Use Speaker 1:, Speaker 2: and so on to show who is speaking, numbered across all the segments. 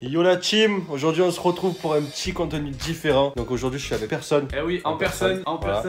Speaker 1: Yo la team, aujourd'hui on se retrouve pour un petit contenu différent. Donc aujourd'hui je suis avec personne.
Speaker 2: Eh oui, en personne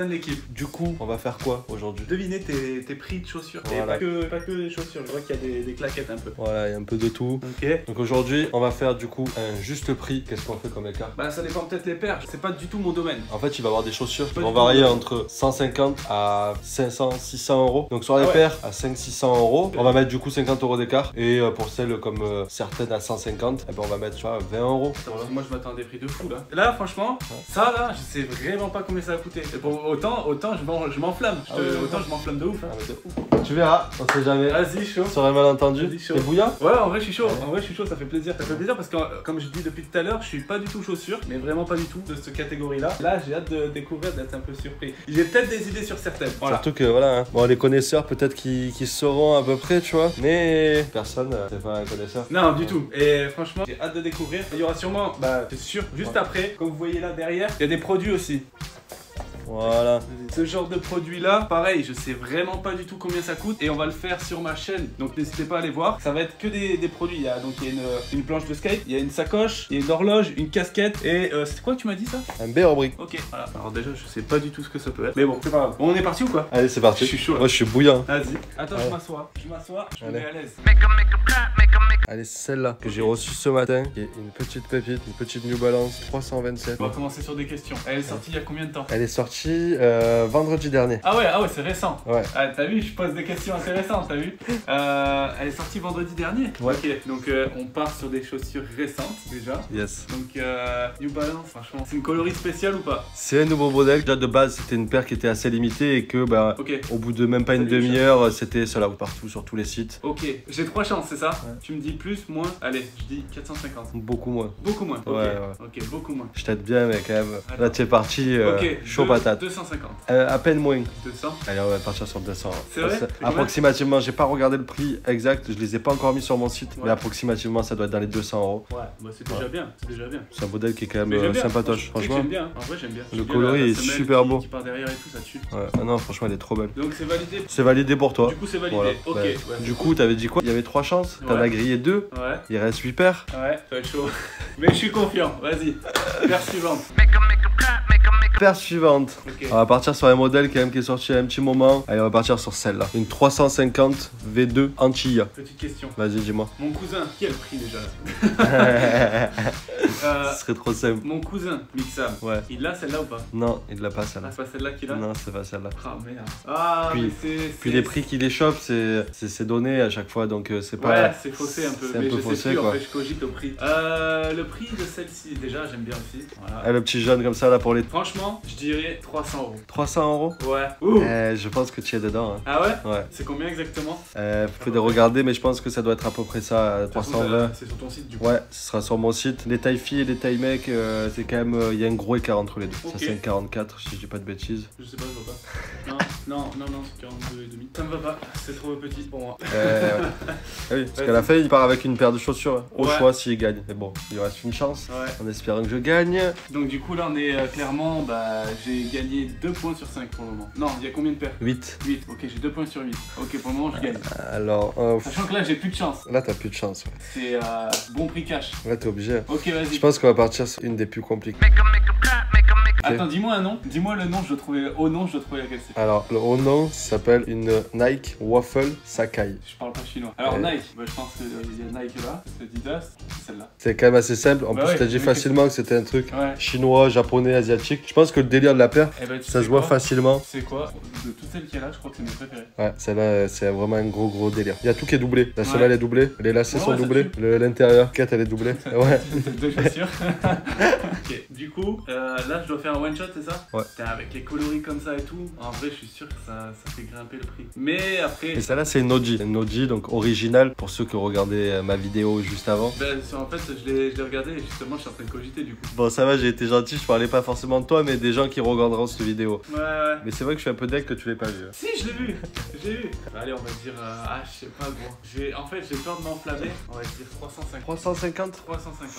Speaker 2: l'équipe.
Speaker 1: Du coup, on va faire quoi aujourd'hui?
Speaker 2: Devinez tes prix de chaussures.
Speaker 1: Voilà.
Speaker 2: Et pas que les chaussures, je vois qu'il y a des claquettes un peu.
Speaker 1: Voilà, il y a un peu de tout.
Speaker 2: Ok.
Speaker 1: Donc aujourd'hui on va faire du coup un juste prix. Qu'est-ce qu'on fait comme écart?
Speaker 2: Bah ça dépend peut-être les paires, c'est pas du tout mon domaine.
Speaker 1: En fait il va y avoir des chaussures qui
Speaker 2: Pas
Speaker 1: vont
Speaker 2: du tout.
Speaker 1: varier entre 150 à 500, 600 euros. Donc sur les
Speaker 2: ouais.
Speaker 1: paires à 500-600 euros, on va mettre du coup 50 euros d'écart. Et pour celles comme certaines à 150, eh ben, on va mettre tu vois, 20 euros.
Speaker 2: Voilà. Moi je m'attends à des prix de fou là. Là franchement, ça là, je sais vraiment pas combien ça va coûter. Et pour autant je m'enflamme. Autant je m'enflamme de ouf. Hein.
Speaker 1: Ah, mais de ouf. Tu verras, on sait jamais.
Speaker 2: Vas-y, chaud.
Speaker 1: Ça aurait mal entendu.
Speaker 2: Vas-y, chaud.
Speaker 1: T'es bouillant?
Speaker 2: Ouais, en vrai je suis chaud. En vrai je suis chaud, ça fait plaisir. Ça fait plaisir parce que comme je dis depuis tout à l'heure, je suis pas du tout chaussure, mais vraiment pas du tout de cette catégorie là. Là j'ai hâte de découvrir, d'être un peu surpris. J'ai peut-être des idées sur certaines. Voilà.
Speaker 1: Surtout que voilà, hein. Bon les connaisseurs peut-être qui sauront à peu près, tu vois. Mais personne, c'est pas un connaisseur.
Speaker 2: Non, du tout. Et franchement, j'ai hâte de découvrir. Il y aura sûrement, bah, c'est sûr, juste après, comme vous voyez là derrière, il y a des produits aussi.
Speaker 1: Voilà.
Speaker 2: Ce genre de produit là, pareil, je sais vraiment pas du tout combien ça coûte et on va le faire sur ma chaîne. Donc n'hésitez pas à aller voir. Ça va être que des produits. Il y a une planche de skate, il y a une sacoche, il y a une horloge, une casquette et c'est quoi que tu m'as dit ça?
Speaker 1: Un B en brique.
Speaker 2: Ok, voilà. Alors déjà, je sais pas du tout ce que ça peut être. Mais bon, c'est pas grave. Bon, on est parti ou quoi?
Speaker 1: Allez, c'est parti.
Speaker 2: Je suis chaud là.
Speaker 1: Moi je suis bouillant.
Speaker 2: Vas-y. Attends,
Speaker 1: Ouais.
Speaker 2: je m'assois, je me mets à l'aise.
Speaker 1: Allez, celle-là que j'ai reçue ce matin, qui est une petite pépite, une petite New Balance 327.
Speaker 2: On va commencer sur des questions. Elle est sortie il y a combien de temps?
Speaker 1: Elle est sortie vendredi dernier.
Speaker 2: Ah ouais, c'est récent.
Speaker 1: Ouais.
Speaker 2: Ah, t'as vu, je pose des questions intéressantes, t'as vu? Elle est sortie vendredi dernier.
Speaker 1: Ouais.
Speaker 2: Ok, donc on part sur des chaussures récentes déjà.
Speaker 1: Yes.
Speaker 2: Donc New Balance, franchement, c'est une coloris spéciale ou pas?
Speaker 1: C'est un nouveau modèle. Déjà de base, c'était une paire qui était assez limitée et que bah,
Speaker 2: Ok,
Speaker 1: au bout de même pas une demi-heure, c'était sold out partout sur tous les sites.
Speaker 2: ok, j'ai 3 chances, c'est ça?
Speaker 1: Ouais.
Speaker 2: Tu me dis plus, moins? Allez, je dis 450.
Speaker 1: Beaucoup moins.
Speaker 2: Beaucoup moins, ok.
Speaker 1: Ouais.
Speaker 2: Ok, beaucoup moins.
Speaker 1: Je t'aide bien, mais quand même.
Speaker 2: Attends.
Speaker 1: Là, tu es parti
Speaker 2: Ok,
Speaker 1: chaud patate.
Speaker 2: 250.
Speaker 1: À peine moins.
Speaker 2: 200.
Speaker 1: Allez, on va partir sur 200.
Speaker 2: C'est vrai? C'est
Speaker 1: Approximativement, j'ai pas regardé le prix exact, je les ai pas encore mis sur mon site,
Speaker 2: Ouais.
Speaker 1: mais approximativement, ça doit être dans les 200 euros.
Speaker 2: Ouais, bah c'est déjà bien, c'est déjà bien.
Speaker 1: C'est un modèle qui est quand
Speaker 2: Mais
Speaker 1: même
Speaker 2: j'aime bien.
Speaker 1: sympatoche,
Speaker 2: Tu sais que
Speaker 1: franchement.
Speaker 2: J'aime bien, en vrai j'aime bien.
Speaker 1: Le
Speaker 2: J'aime bien
Speaker 1: coloris
Speaker 2: la
Speaker 1: est
Speaker 2: semelle
Speaker 1: super beau.
Speaker 2: qui part derrière et tout, ça tue.
Speaker 1: Ouais, ah non, franchement, elle est trop belle.
Speaker 2: Donc c'est validé.
Speaker 1: C'est validé pour toi.
Speaker 2: Du coup c'est validé.
Speaker 1: Voilà.
Speaker 2: Ok.
Speaker 1: Bah,
Speaker 2: Ouais.
Speaker 1: Du coup, t'avais dit quoi? Il y avait 3 chances, t'en
Speaker 2: Ouais.
Speaker 1: as grillé 2,
Speaker 2: Ouais.
Speaker 1: il reste 8 paires.
Speaker 2: Ouais, ça va être chaud. Mais je suis confiant, vas-y. Paire suivante.
Speaker 1: Paire suivante.
Speaker 2: Ok.
Speaker 1: On va partir sur un modèle quand même qui est sorti il y a un petit moment. Allez, on va partir sur celle-là. Une 350 V2 Antilla.
Speaker 2: Petite question.
Speaker 1: Vas-y, dis-moi.
Speaker 2: Mon cousin, qui a le prix déjà là?
Speaker 1: Ce serait trop simple.
Speaker 2: Mon cousin, Mixam,
Speaker 1: Ouais.
Speaker 2: il a celle-là ou pas?
Speaker 1: Non, il l'a pas
Speaker 2: Ah,
Speaker 1: celle-là.
Speaker 2: c'est pas celle-là qu'il a?
Speaker 1: Non, c'est pas celle-là.
Speaker 2: Ah merde. Ah,
Speaker 1: Puis-
Speaker 2: mais c'est.
Speaker 1: Puis les prix qu'il échoppe, c'est donné à chaque fois, donc c'est pas...
Speaker 2: Ouais, c'est faussé un peu.
Speaker 1: C'est un
Speaker 2: Mais
Speaker 1: peu
Speaker 2: je
Speaker 1: faussé,
Speaker 2: sais plus,
Speaker 1: quoi.
Speaker 2: en fait, je cogite au prix. Le prix de celle-ci, déjà, j'aime bien aussi. Voilà.
Speaker 1: Ah, le petit jaune comme ça là pour les
Speaker 2: Franchement, je dirais 300 euros.
Speaker 1: 300 euros.
Speaker 2: Ouais. Ouh.
Speaker 1: Je pense que tu es dedans. Hein.
Speaker 2: Ah ouais?
Speaker 1: Ouais.
Speaker 2: C'est combien exactement?
Speaker 1: Faut de regarder, mais je pense que ça doit être à peu près ça, à
Speaker 2: De toute façon,
Speaker 1: 320.
Speaker 2: c'est sur ton site du coup.
Speaker 1: Ouais, ce sera sur mon site. Les tailles filles et les tailles mecs, c'est quand même. Il y a un gros écart entre les deux.
Speaker 2: Ok.
Speaker 1: Ça, c'est un 44, si je dis pas de bêtises.
Speaker 2: Je sais pas, je vois pas. Non, c'est 42 et demi. Ça me va pas, c'est trop petit pour moi.
Speaker 1: Ouais. Ah oui, parce qu'à la fin, il part avec une paire de chaussures. Au
Speaker 2: Ouais.
Speaker 1: choix s'il gagne. Mais bon, il reste une chance.
Speaker 2: Ouais.
Speaker 1: En espérant que je gagne.
Speaker 2: Donc du coup là on est clairement, bah j'ai gagné 2 points sur 5 pour le moment. Non, il y a combien de paires?
Speaker 1: 8.
Speaker 2: 8, ok j'ai 2 points sur 8. Ok pour le moment je gagne.
Speaker 1: Alors,
Speaker 2: Sachant que là j'ai plus de chance.
Speaker 1: là, t'as plus de chance. Ouais.
Speaker 2: C'est bon prix cash.
Speaker 1: Là, t'es obligé.
Speaker 2: Ok
Speaker 1: Je
Speaker 2: vas-y.
Speaker 1: pense qu'on va partir sur une des plus compliquées.
Speaker 2: Attends, dis-moi un nom. Dis-moi le nom, je dois trouver. Au nom, je dois trouver laquelle c'est.
Speaker 1: Alors, le haut nom s'appelle une Nike Waffle Sakai.
Speaker 2: Je parle pas chinois. Alors
Speaker 1: Ouais.
Speaker 2: Nike, bah, je pense qu'il y a Nike là, c'est Adidas, c'est celle-là.
Speaker 1: C'est quand même assez simple. En
Speaker 2: Bah
Speaker 1: plus,
Speaker 2: ouais,
Speaker 1: t'as dit
Speaker 2: mais
Speaker 1: facilement que c'était un truc
Speaker 2: Ouais.
Speaker 1: chinois, japonais, asiatique. Je pense que le délire de la paire,
Speaker 2: Eh ben, tu
Speaker 1: ça
Speaker 2: sais
Speaker 1: se voit
Speaker 2: quoi
Speaker 1: facilement.
Speaker 2: Tu sais quoi? De toutes celles qu'il y a là, je crois que c'est mes préférées.
Speaker 1: Ouais, celle-là, c'est vraiment un gros délire. Il y a tout qui est doublé. La
Speaker 2: Ouais.
Speaker 1: semelle est doublée, les lacets
Speaker 2: Ouais,
Speaker 1: sont
Speaker 2: ça
Speaker 1: doublés, l'intérieur, quête, elle est doublée. Ouais.
Speaker 2: Deux chaussures. Ok, du coup, là je dois faire un one shot, c'est ça?
Speaker 1: Ouais.
Speaker 2: Putain, avec les coloris comme ça et tout, en vrai, je suis sûr que ça fait grimper le prix. Mais après.
Speaker 1: Et celle-là, c'est une OG. Une OG, donc originale, pour ceux qui ont regardé ma vidéo juste avant.
Speaker 2: Ben, en fait, je l'ai regardé et justement, je suis en train de cogiter du coup.
Speaker 1: Bon, ça va, j'ai été gentil, je parlais pas forcément de toi, mais des gens qui regarderont cette vidéo.
Speaker 2: Ouais.
Speaker 1: Mais c'est vrai que je suis un peu deck que tu l'aies pas vu.
Speaker 2: Si, je l'ai vu, j'ai vu. Allez, on va dire, je sais pas gros. En fait, j'ai peur de m'enflammer. On va dire 350.
Speaker 1: 350
Speaker 2: 350.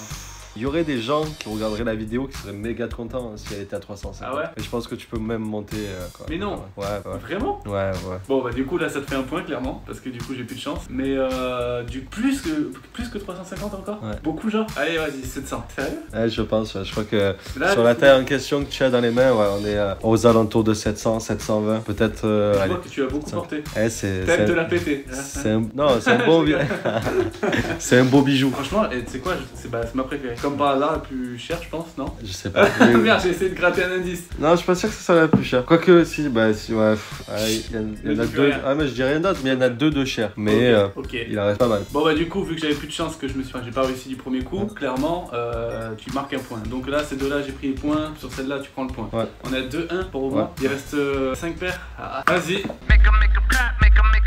Speaker 1: Il y aurait des gens qui regarderaient la vidéo qui seraient méga contents si elle était à 350.
Speaker 2: Ah ouais?
Speaker 1: Et je pense que tu peux même monter. Quoi.
Speaker 2: Mais non.
Speaker 1: Ouais.
Speaker 2: Vraiment?
Speaker 1: Ouais.
Speaker 2: Bon bah du coup là ça te fait un point clairement parce que du coup j'ai plus de chance. Mais du plus que 350 encore?
Speaker 1: Ouais.
Speaker 2: Beaucoup genre? Allez vas-y 700. Sérieux?
Speaker 1: Ouais, je pense. Je crois que
Speaker 2: Là,
Speaker 1: sur la taille en question que tu as dans les mains, ouais, on est aux alentours de 700, 720, peut-être.
Speaker 2: je
Speaker 1: Allez.
Speaker 2: vois que tu as beaucoup porté.
Speaker 1: C'est
Speaker 2: T'aimes te la péter.
Speaker 1: Non, c'est un bon c'est un beau bijou.
Speaker 2: Franchement, tu sais quoi, c'est ma préférée. Comme par hasard la plus chère je pense, non?
Speaker 1: Je sais pas.
Speaker 2: Merde, j'ai essayé de gratter un indice.
Speaker 1: Non, je suis pas sûr que ce soit la plus chère. Quoique, si, ouais. Il y en a deux.
Speaker 2: Rien.
Speaker 1: Ah, mais je dis rien d'autre, mais il y en a deux de chers. Mais
Speaker 2: Ok.
Speaker 1: il en reste pas mal.
Speaker 2: Bon bah du coup vu que j'avais plus de chance que j'ai pas réussi du premier coup, clairement tu marques un point. Donc là ces deux là j'ai pris les points, sur celle-là tu prends le point.
Speaker 1: Ouais.
Speaker 2: On est à 2-1 pour moi. Il reste 5 paires. Ah, vas-y.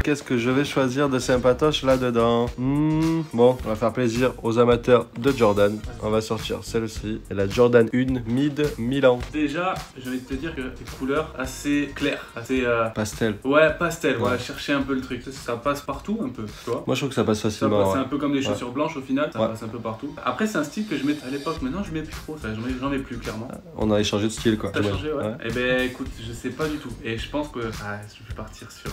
Speaker 1: Qu'est-ce que je vais choisir de sympatoche là-dedans? Bon, on va faire plaisir aux amateurs de Jordan. On va sortir celle-ci. Et la Jordan 1 Mid Milan.
Speaker 2: Déjà, j'ai envie de te dire que des couleurs assez claires, assez
Speaker 1: Pastel.
Speaker 2: ouais, pastel,
Speaker 1: Ouais.
Speaker 2: ouais, chercher un peu le truc. Ça passe partout un peu, tu vois.
Speaker 1: Moi, je trouve que ça passe
Speaker 2: Ça
Speaker 1: facilement.
Speaker 2: passe
Speaker 1: Ouais.
Speaker 2: un peu comme des chaussures blanches au final, ça
Speaker 1: Ouais.
Speaker 2: passe un peu partout. Après, c'est un style que je mettais à l'époque, maintenant je mets plus trop, ça, j'en ai plus clairement.
Speaker 1: On a échangé de style, quoi.
Speaker 2: T'as
Speaker 1: Ouais.
Speaker 2: changé, ouais. Eh ben écoute, je sais pas du tout. Et je pense que. Ah, je vais partir sur.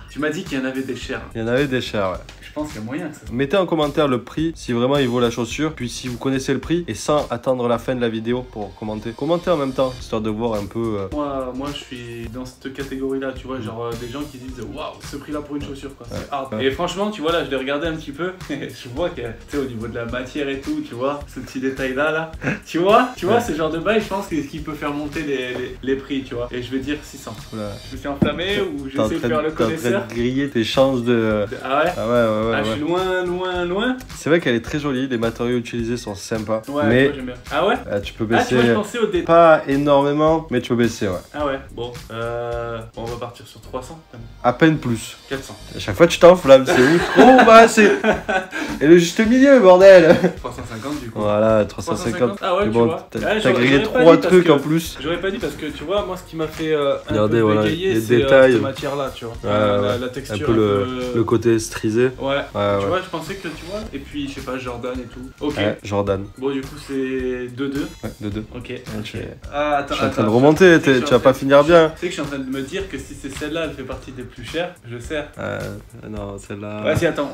Speaker 2: Tu m'as dit qu'il y en avait des chers.
Speaker 1: Il y en avait des chers, ouais.
Speaker 2: Je pense qu'il y a moyen que ça.
Speaker 1: Mettez en commentaire le prix si vraiment il vaut la chaussure, puis si vous connaissez le prix et sans attendre la fin de la vidéo pour commenter. Commentez en même temps, histoire de voir un peu.
Speaker 2: Moi je suis dans cette catégorie-là, tu vois, genre des gens qui disent waouh, ce prix-là pour une chaussure, quoi, c'est hard.
Speaker 1: Ouais.
Speaker 2: Et franchement, tu vois, là, je l'ai regardé un petit peu, et je vois que, tu sais, au niveau de la matière et tout, tu vois, ce petit détail-là, là, tu vois, ce genre de bail, je pense que qui peut faire monter les prix, tu vois. Et je vais dire 600.
Speaker 1: Oula.
Speaker 2: Je me suis enflammé ou
Speaker 1: T'es en
Speaker 2: j'essaie de
Speaker 1: train
Speaker 2: faire le
Speaker 1: t'es en train
Speaker 2: connaisseur.
Speaker 1: de griller tes chances de.
Speaker 2: Ah ouais?
Speaker 1: Ah ouais.
Speaker 2: Ah, je suis loin.
Speaker 1: C'est vrai qu'elle est très jolie, les matériaux utilisés sont sympas.
Speaker 2: Ouais,
Speaker 1: mais
Speaker 2: moi, j'aime bien. Ah ouais?
Speaker 1: tu peux
Speaker 2: Ah, tu
Speaker 1: baisser.
Speaker 2: vois, je pensais au détail.
Speaker 1: Pas énormément, mais tu peux baisser, ouais.
Speaker 2: Ah ouais, bon, on va partir sur 300,
Speaker 1: À peine plus.
Speaker 2: 400.
Speaker 1: À chaque fois, tu t'enflammes, c'est ouf. Oh, bah, c'est. Et le juste milieu, bordel.
Speaker 2: 350 du coup.
Speaker 1: Voilà, 350.
Speaker 2: Ah ouais,
Speaker 1: Mais
Speaker 2: tu
Speaker 1: bon,
Speaker 2: vois.
Speaker 1: t'as
Speaker 2: Ouais,
Speaker 1: t'as grillé
Speaker 2: j'aurais pas
Speaker 1: 3
Speaker 2: dit parce
Speaker 1: trucs
Speaker 2: que-
Speaker 1: en plus.
Speaker 2: J'aurais pas dit parce que tu vois, moi ce qui m'a fait
Speaker 1: Regardez,
Speaker 2: un peu
Speaker 1: voilà,
Speaker 2: bégayer,
Speaker 1: les
Speaker 2: c'est
Speaker 1: détails.
Speaker 2: cette matière-là, tu vois.
Speaker 1: Ouais.
Speaker 2: La
Speaker 1: Un
Speaker 2: texture.
Speaker 1: peu le côté strisé.
Speaker 2: Ouais.
Speaker 1: Ouais,
Speaker 2: Tu
Speaker 1: ouais.
Speaker 2: vois, je pensais que tu vois. Et puis, je sais pas, Jordan et tout. Ok.
Speaker 1: Ouais, Jordan.
Speaker 2: Bon, du coup, c'est 2-2.
Speaker 1: Ouais, de 2.
Speaker 2: Ok.
Speaker 1: tu-
Speaker 2: Ah, attends.
Speaker 1: Je suis en train de
Speaker 2: attends.
Speaker 1: remonter,
Speaker 2: Tu sais que je suis
Speaker 1: tu vas
Speaker 2: en
Speaker 1: pas
Speaker 2: train-
Speaker 1: finir bien.
Speaker 2: Tu sais que je suis en train de me dire que si c'est celle-là, elle fait partie des plus chères, je sers.
Speaker 1: Non, celle-là.
Speaker 2: Vas-y, attends.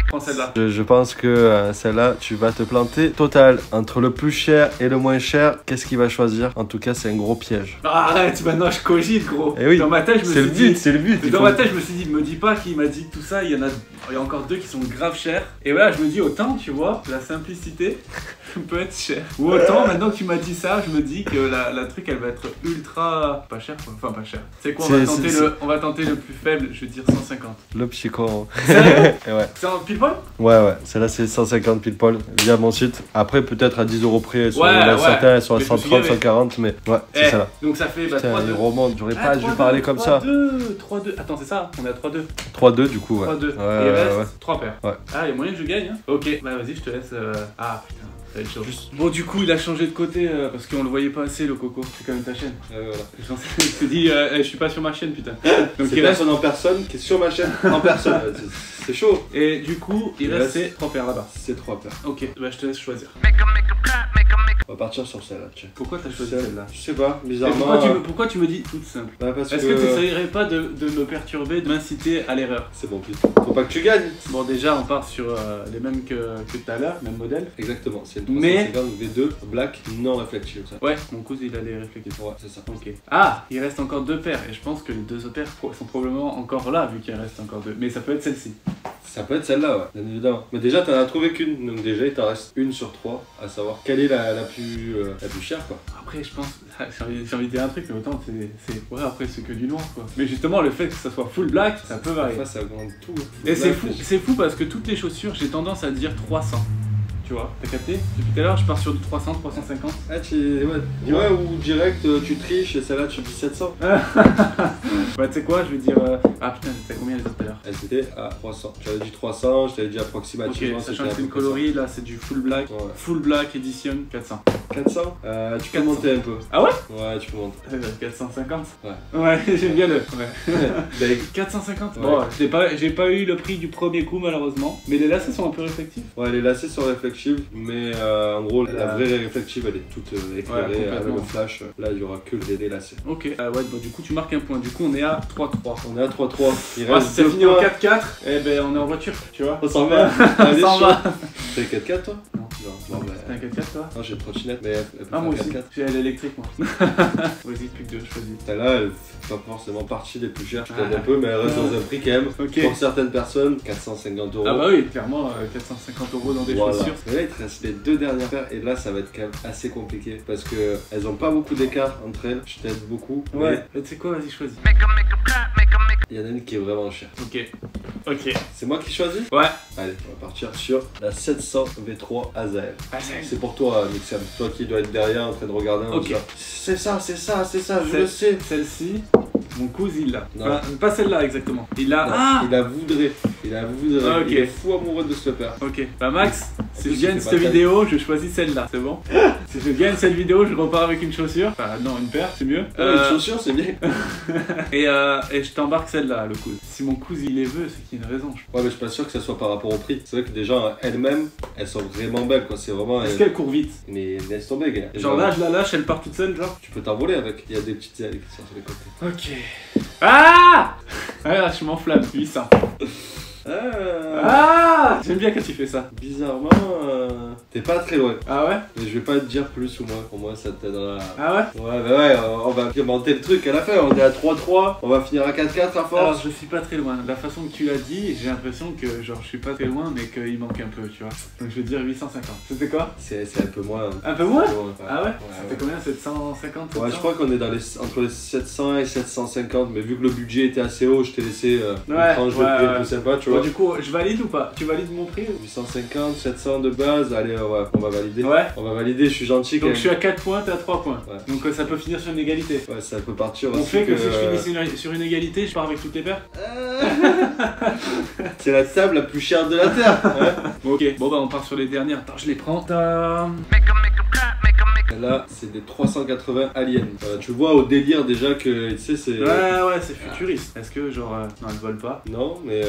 Speaker 2: Prends celle-là.
Speaker 1: Je pense que celle-là, tu vas te planter total. Entre le plus cher et le moins cher, qu'est-ce qu'il va choisir? En tout cas, c'est un gros piège.
Speaker 2: Ah, arrête, maintenant je cogite, gros.
Speaker 1: Eh oui.
Speaker 2: Dans ma tête, je me
Speaker 1: C'est
Speaker 2: suis
Speaker 1: le
Speaker 2: dit.
Speaker 1: but, c'est le but. il
Speaker 2: Dans
Speaker 1: faut-
Speaker 2: ma tête, je me suis dit, me dis pas qu'il m'a dit tout ça, il y a encore deux qui sont grave chers. Et voilà, je me dis, autant, tu vois, la simplicité peut être chère. Ou autant, maintenant que tu m'as dit ça, je me dis que la truc, elle va être ultra pas chère, quoi. Enfin, pas chère. C'est quoi, on va tenter le plus faible, je vais dire 150.
Speaker 1: Le psycho.
Speaker 2: Sérieux?
Speaker 1: Et ouais.
Speaker 2: C'est en pile poil?
Speaker 1: Ouais, celle-là c'est 150 pile poil via mon site. Après, peut-être à 10 € près, elles sont,
Speaker 2: Ouais,
Speaker 1: il y en a
Speaker 2: ouais.
Speaker 1: certains, elles sont à
Speaker 2: Mais je me suis
Speaker 1: 130,
Speaker 2: gavé.
Speaker 1: 140, mais ouais, c'est celle-là.
Speaker 2: Donc ça fait bah,
Speaker 1: Putain,
Speaker 2: 3-2.
Speaker 1: il remonte, j'aurais
Speaker 2: Ah,
Speaker 1: pas dû
Speaker 2: 3-2,
Speaker 1: parler comme ça.
Speaker 2: 3-2. Attends, c'est ça, on est à 3-2.
Speaker 1: 3-2 du coup, ouais.
Speaker 2: 3-2.
Speaker 1: Ouais,
Speaker 2: Et il reste
Speaker 1: ouais.
Speaker 2: 3 paires.
Speaker 1: Ouais.
Speaker 2: Ah, il y a moyen que je gagne, hein. Ok, bah vas-y, je te laisse. Ah putain, ça va être chaud. Bon, du coup, il a changé de côté parce qu'on le voyait pas assez, le coco. C'est quand même ta chaîne.
Speaker 1: Voilà.
Speaker 2: Je te dis, je suis pas sur ma chaîne, putain. Donc
Speaker 1: C'est
Speaker 2: il reste.
Speaker 1: personne en personne qui est sur ma chaîne en personne. C'est chaud.
Speaker 2: Et du coup, il
Speaker 1: Il
Speaker 2: reste
Speaker 1: reste-
Speaker 2: ces 3 paires là-bas.
Speaker 1: C'est 3 paires.
Speaker 2: Ok, bah je te laisse choisir.
Speaker 1: On va partir sur celle-là, tiens.
Speaker 2: Pourquoi t'as choisi celle-là?
Speaker 1: Je sais pas,
Speaker 2: Et
Speaker 1: bizarrement.
Speaker 2: pourquoi tu me dis toute simple?
Speaker 1: Bah, parce
Speaker 2: Est-ce que tu essayerais pas de me perturber, de m'inciter à l'erreur?
Speaker 1: C'est bon, putain. Faut pas que tu gagnes.
Speaker 2: Bon, déjà, on part sur les mêmes que tout à l'heure, même modèle.
Speaker 1: Exactement, c'est une
Speaker 2: Mais-
Speaker 1: 350 V2 black non réflective, ça.
Speaker 2: Ouais, mon cousin il a les réflectifs.
Speaker 1: Ouais, c'est ça.
Speaker 2: Ok. Ah, il reste encore 2 paires et je pense que les 2 autres paires sont probablement encore là vu qu'il reste encore 2. Mais ça peut être celle-ci.
Speaker 1: Ça peut être celle-là, ouais, bien évidemment. Mais déjà, t'en as trouvé qu'une, donc déjà, il t'en reste une sur 3, à savoir quelle est la plus chère, quoi.
Speaker 2: Après, je pense, j'ai envie de dire un truc, mais autant ouais, après c'est que du noir quoi. Mais justement, le fait que ça soit full black, ça peut varier.
Speaker 1: Parfois, ça augmente tout.
Speaker 2: Et c'est fou parce que toutes les chaussures, j'ai tendance à dire 300. Tu vois, t'as capté? Depuis tout à l'heure, je pars sur du 300, 350.
Speaker 1: Ah, ouais, ou direct, tu triches et celle-là, tu dis 700.
Speaker 2: Bah, tu sais quoi, je vais dire. Ah putain, c'était combien les autres tout à l'heure?
Speaker 1: Elle était à 300. Tu avais dit 300, je t'avais dit approximativement.
Speaker 2: Ok, sachant
Speaker 1: c'était
Speaker 2: que c'est
Speaker 1: à
Speaker 2: une
Speaker 1: peu près
Speaker 2: coloris, là c'est du full black.
Speaker 1: Ouais.
Speaker 2: Full black edition 400.
Speaker 1: ça. 400 tu peux
Speaker 2: 400.
Speaker 1: monter un peu.
Speaker 2: Ah ouais?
Speaker 1: Ouais, tu peux monter.
Speaker 2: 450.
Speaker 1: Ouais.
Speaker 2: Ouais, j'aime bien le. Ouais.
Speaker 1: Ben,
Speaker 2: 450.
Speaker 1: Ouais.
Speaker 2: Bon, j'ai pas eu le prix du premier coup malheureusement, mais les lacets sont un peu réflectifs.
Speaker 1: ouais, les lacets sont réflectifs. réflective, mais en gros, la vraie réflective, elle est toute éclairée avec le flash. Là, il y aura que les lacets.
Speaker 2: Ok, ouais, bah, du coup, tu marques un point. Du coup, on est à 3-3.
Speaker 1: On est à 3-3. Il
Speaker 2: Si
Speaker 1: reste
Speaker 2: ça
Speaker 1: 2
Speaker 2: finit en
Speaker 1: points.
Speaker 2: 4-4, eh ben, on est en voiture, tu vois.
Speaker 1: On s'en va.
Speaker 2: On
Speaker 1: Allez,
Speaker 2: s'en va.
Speaker 1: T'as 4-4 toi?
Speaker 2: Non.
Speaker 1: Non, mais.
Speaker 2: T'as un 4-4 toi?
Speaker 1: Non, j'ai une trottinette, mais elle peut
Speaker 2: Ah, moi
Speaker 1: faire
Speaker 2: aussi.
Speaker 1: 4-4.
Speaker 2: J'ai l'électrique, moi. Vas-y, plus que 2, choisis.
Speaker 1: Celle-là, elle fait pas forcément partie des plus chères, je t'aime un peu, mais elle reste dans un prix quand même.
Speaker 2: Ok.
Speaker 1: Pour certaines personnes, 450 €.
Speaker 2: Ah bah oui, clairement, 450 € dans des chaussures.
Speaker 1: Mais là, il te reste les 2 dernières paires, et là, ça va être quand même assez compliqué parce que elles ont pas beaucoup d'écart entre elles. Je t'aide beaucoup.
Speaker 2: Ouais, tu sais quoi, vas-y, choisis.
Speaker 1: Il y en a une qui est vraiment chère.
Speaker 2: Ok. Ok.
Speaker 1: C'est moi qui choisis?
Speaker 2: Ouais.
Speaker 1: Allez, on va partir sur la 700 V3 Azael.
Speaker 2: Azael.
Speaker 1: C'est pour toi, Mixam. Toi qui dois être derrière en train de regarder.
Speaker 2: Ok.
Speaker 1: C'est ça, je le sais.
Speaker 2: Celle-ci, mon cousin il l'a.
Speaker 1: Non.
Speaker 2: Enfin, pas celle-là exactement. Il l'a.
Speaker 1: Non,
Speaker 2: Ah
Speaker 1: il la voudrait. Il la voudrait.
Speaker 2: Ok.
Speaker 1: Il est fou amoureux de ce paire.
Speaker 2: Ok. Bah Max, si je
Speaker 1: Si
Speaker 2: gagne
Speaker 1: c'est
Speaker 2: cette
Speaker 1: pas
Speaker 2: vidéo, je choisis celle-là. C'est bon? Si je gagne cette vidéo, je repars avec une chaussure. Enfin non, une paire, c'est mieux.
Speaker 1: Une chaussure, c'est bien.
Speaker 2: Et je t'embarque celle-là, le cousin. Si mon cousin il les veut, c'est qu'il y a une raison.
Speaker 1: Ouais, mais je suis pas sûr que ça soit par rapport au prix. C'est vrai que déjà, elles-mêmes, elles sont vraiment belles, quoi. C'est vraiment.
Speaker 2: Est-ce qu'elle court vite?
Speaker 1: Mais laisse tomber, gars.
Speaker 2: Genre là, je la lâche, elle part toute seule, genre.
Speaker 1: Tu peux t'envoler avec. Il y a des petites ailes qui sont sur les côtés.
Speaker 2: Ok. Ah! Ah, je m'enflamme, 800. Ah! J'aime bien quand tu fais ça.
Speaker 1: Bizarrement, t'es pas très loin.
Speaker 2: Ah ouais?
Speaker 1: Mais je vais pas te dire plus ou moins. Pour moi, ça t'aidera.
Speaker 2: Ah ouais?
Speaker 1: Ouais, bah ouais, on va commenter le truc à la fin. On est à 3-3. On va finir à 4-4 à force.
Speaker 2: Alors je suis pas très loin. La façon que tu l'as dit, j'ai l'impression que genre je suis pas très loin mais qu'il manque un peu, tu vois. Donc je vais dire 850. C'était quoi?
Speaker 1: C'est un peu moins.
Speaker 2: Un peu moins?
Speaker 1: Ouais.
Speaker 2: Ah ouais?
Speaker 1: Ouais,
Speaker 2: C'était combien? 750?
Speaker 1: Ouais, je crois qu'on est dans entre les 700 et 750. Mais vu que le budget était assez haut, je t'ai laissé une tranche de prix un peu sympa, tu vois.
Speaker 2: Bon, du coup, je valide ou pas? Tu valides mon prix?
Speaker 1: 850, 700 de base. Allez, ouais, on va valider.
Speaker 2: Ouais.
Speaker 1: On va valider, je suis gentil.
Speaker 2: Donc je suis à 4 points, t'es à 3 points.
Speaker 1: Ouais.
Speaker 2: Donc ça peut finir sur une égalité.
Speaker 1: Ouais, ça peut partir
Speaker 2: On
Speaker 1: aussi.
Speaker 2: fait que si je finis sur une égalité, je pars avec toutes les paires.
Speaker 1: C'est la table la plus chère de la Terre. Ouais.
Speaker 2: Bon, ok, bon bah on part sur les dernières. Attends, je les prends.
Speaker 1: Là, c'est des 380 aliens. Tu vois au délire déjà que, tu sais, c'est...
Speaker 2: Ouais, c'est futuriste. Est-ce que genre... non, elles volent pas.
Speaker 1: Non, mais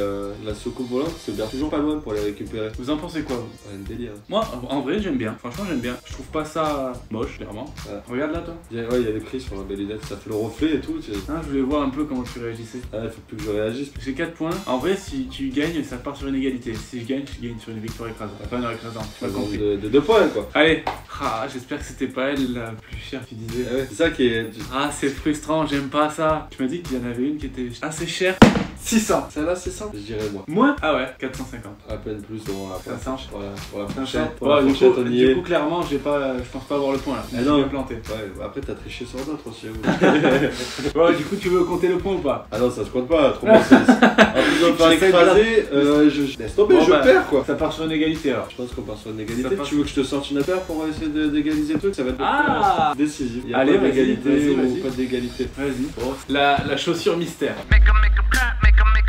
Speaker 1: la soucoupe volante, c'est bien toujours pas loin pour les récupérer.
Speaker 2: Vous en pensez quoi, vous?
Speaker 1: Ouais, un délire.
Speaker 2: Moi, en vrai, j'aime bien. Franchement, j'aime bien. Je trouve pas ça moche, clairement.
Speaker 1: Ouais.
Speaker 2: Regarde là, toi.
Speaker 1: Ouais, il y a des prix sur la belle lunette, ça fait le reflet et tout.
Speaker 2: Ah, je voulais voir un peu comment tu réagissais.
Speaker 1: Ah, il faut plus que je réagisse.
Speaker 2: J'ai 4 points. En vrai, si tu gagnes, ça part sur une égalité. Si je gagne sur une victoire écrasante. Pas une écrasante, tu m'as compris.
Speaker 1: De 2 points, quoi.
Speaker 2: Allez. Ah, j'espère que c'était pas elle la plus chère, tu disais.
Speaker 1: Ah ouais, c'est ça qui est...
Speaker 2: Ah, c'est frustrant, j'aime pas ça. Tu m'as dit qu'il y en avait une qui était assez chère. 600.
Speaker 1: Celle-là, c'est ça? Je dirais moi.
Speaker 2: Moi? Ah ouais, 450.
Speaker 1: À peine plus, bon, la
Speaker 2: 500.
Speaker 1: Voilà, pour la
Speaker 2: 500.
Speaker 1: fourchette. Pour
Speaker 2: Ouais,
Speaker 1: la fourchette, on y
Speaker 2: du
Speaker 1: est.
Speaker 2: coup, clairement, je pense pas avoir le point là.
Speaker 1: Ah non.
Speaker 2: Je vais planter.
Speaker 1: Ouais, après t'as triché sur d'autres aussi. Hein.
Speaker 2: Ouais, du coup, tu veux compter le point ou pas?
Speaker 1: Ah non, ça se compte pas, trop bien. En plus de me faire
Speaker 2: J'essaie de
Speaker 1: écraser, je laisse tomber,
Speaker 2: Bon,
Speaker 1: je
Speaker 2: bah,
Speaker 1: perds quoi.
Speaker 2: Ça part sur une égalité alors.
Speaker 1: Je pense qu'on part sur une égalité.
Speaker 2: Ça part
Speaker 1: Tu veux que je te sorte une affaire pour essayer d'égaliser le truc? Ça va être
Speaker 2: Ah
Speaker 1: décisif. Il y a
Speaker 2: Allez,
Speaker 1: pas
Speaker 2: vas-y,
Speaker 1: d'égalité
Speaker 2: vas-y,
Speaker 1: ou
Speaker 2: vas-y.
Speaker 1: pas d'égalité.
Speaker 2: Vas-y. Bon. La chaussure mystère.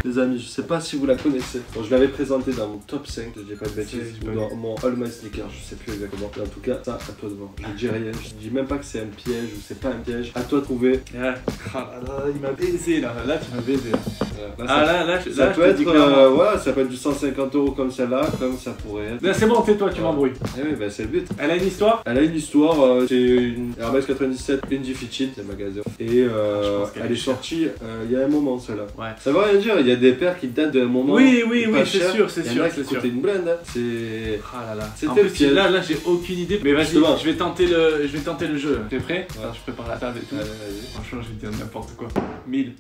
Speaker 1: Les amis, je sais pas si vous la connaissez. Bon, je l'avais présenté dans mon top 5, je dis pas de bêtises,
Speaker 2: C'est
Speaker 1: ou dans mon All My Sneakers, je sais plus exactement. Mais en tout cas, ça, à toi de voir. Je dis rien, je dis même pas que c'est un piège ou c'est pas un piège. À toi de trouver.
Speaker 2: Ah là, il m'a baisé là. Là, tu m'as baisé. Là.
Speaker 1: Là,
Speaker 2: Là,
Speaker 1: ça peut
Speaker 2: je te dis
Speaker 1: être,
Speaker 2: clairement.
Speaker 1: voilà, ça peut être du 150 € comme celle-là, comme ça pourrait être.
Speaker 2: Là, c'est bon, tais-toi, tu m'embrouilles.
Speaker 1: Eh oui, bah c'est le but.
Speaker 2: Elle a une histoire?
Speaker 1: Elle a une histoire, c'est une Hermès 97 Indie Fit, c'est le magasin. Et
Speaker 2: pense qu'elle
Speaker 1: elle
Speaker 2: est
Speaker 1: est sortie il y a un moment celle-là.
Speaker 2: Ouais.
Speaker 1: Ça veut rien dire, il y a des paires qui datent d'un moment.
Speaker 2: Oui,
Speaker 1: pas
Speaker 2: c'est
Speaker 1: cher.
Speaker 2: sûr, c'est
Speaker 1: Il y en
Speaker 2: sûr,
Speaker 1: a qui
Speaker 2: c'est sûr.
Speaker 1: coûtaient une blinde, hein. C'est...
Speaker 2: Ah là là.
Speaker 1: C'était
Speaker 2: En
Speaker 1: le
Speaker 2: plus,
Speaker 1: piège.
Speaker 2: là, j'ai aucune idée. Mais vas-y,
Speaker 1: Justement.
Speaker 2: je vais tenter le jeu. T'es prêt?
Speaker 1: Ouais.
Speaker 2: Attends, je prépare la table et tout.
Speaker 1: Vas-y.
Speaker 2: Franchement, je vais te dire n'importe quoi. 1000.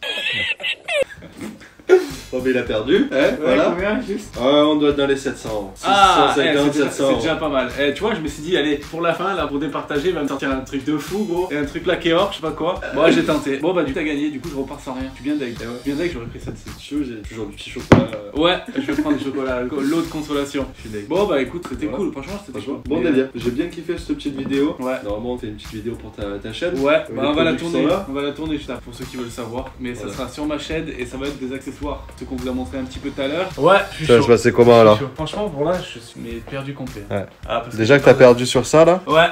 Speaker 1: Bon, mais il a perdu, hein, voilà.
Speaker 2: Combien juste?
Speaker 1: On doit être dans les 700. 650,
Speaker 2: c'est
Speaker 1: 700.
Speaker 2: déjà pas mal. Tu vois, je me suis dit, allez, pour la fin, là, pour départager, il va me sortir un truc de fou, gros. Et un truc laqué or, je sais pas quoi. Bon, j'ai tenté. Bon, bah, du coup, t'as gagné, du coup, je repars sans rien. Tu viens d'avec. J'aurais pris celle-ci.
Speaker 1: J'ai toujours du petit chocolat.
Speaker 2: Ouais, je vais prendre du chocolat, l'eau de consolation. Je suis deg. Bon, bah, écoute, c'était cool. Franchement, c'était cool.
Speaker 1: Bon délire. J'ai bien kiffé cette petite vidéo.
Speaker 2: Ouais.
Speaker 1: Normalement, on fait une petite vidéo pour ta chaîne.
Speaker 2: Ouais, bah, on va la
Speaker 1: produits qui
Speaker 2: tourner.
Speaker 1: sont là.
Speaker 2: On va la tourner juste là, pour ceux qui veulent savoir. Mais ça
Speaker 1: Voilà.
Speaker 2: sera sur ma chaîne et ça va être des accessoires. Ce qu'on vous a montré un petit peu tout à l'heure. Ouais, je suis chaud.
Speaker 1: passer comment
Speaker 2: Je suis chaud. Franchement, pour là, je suis mais perdu complet.
Speaker 1: Ouais.
Speaker 2: Ah, parce
Speaker 1: Déjà que t'as perdu sur ça là?
Speaker 2: Ouais.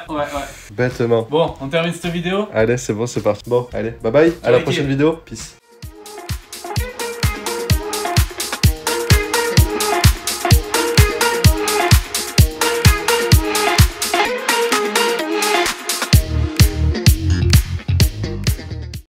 Speaker 1: Bêtement.
Speaker 2: Bon, on termine cette vidéo.
Speaker 1: Allez, c'est bon, c'est parti. Bon, allez, bye bye. À la
Speaker 2: Ciao,
Speaker 1: prochaine vidéo. Peace.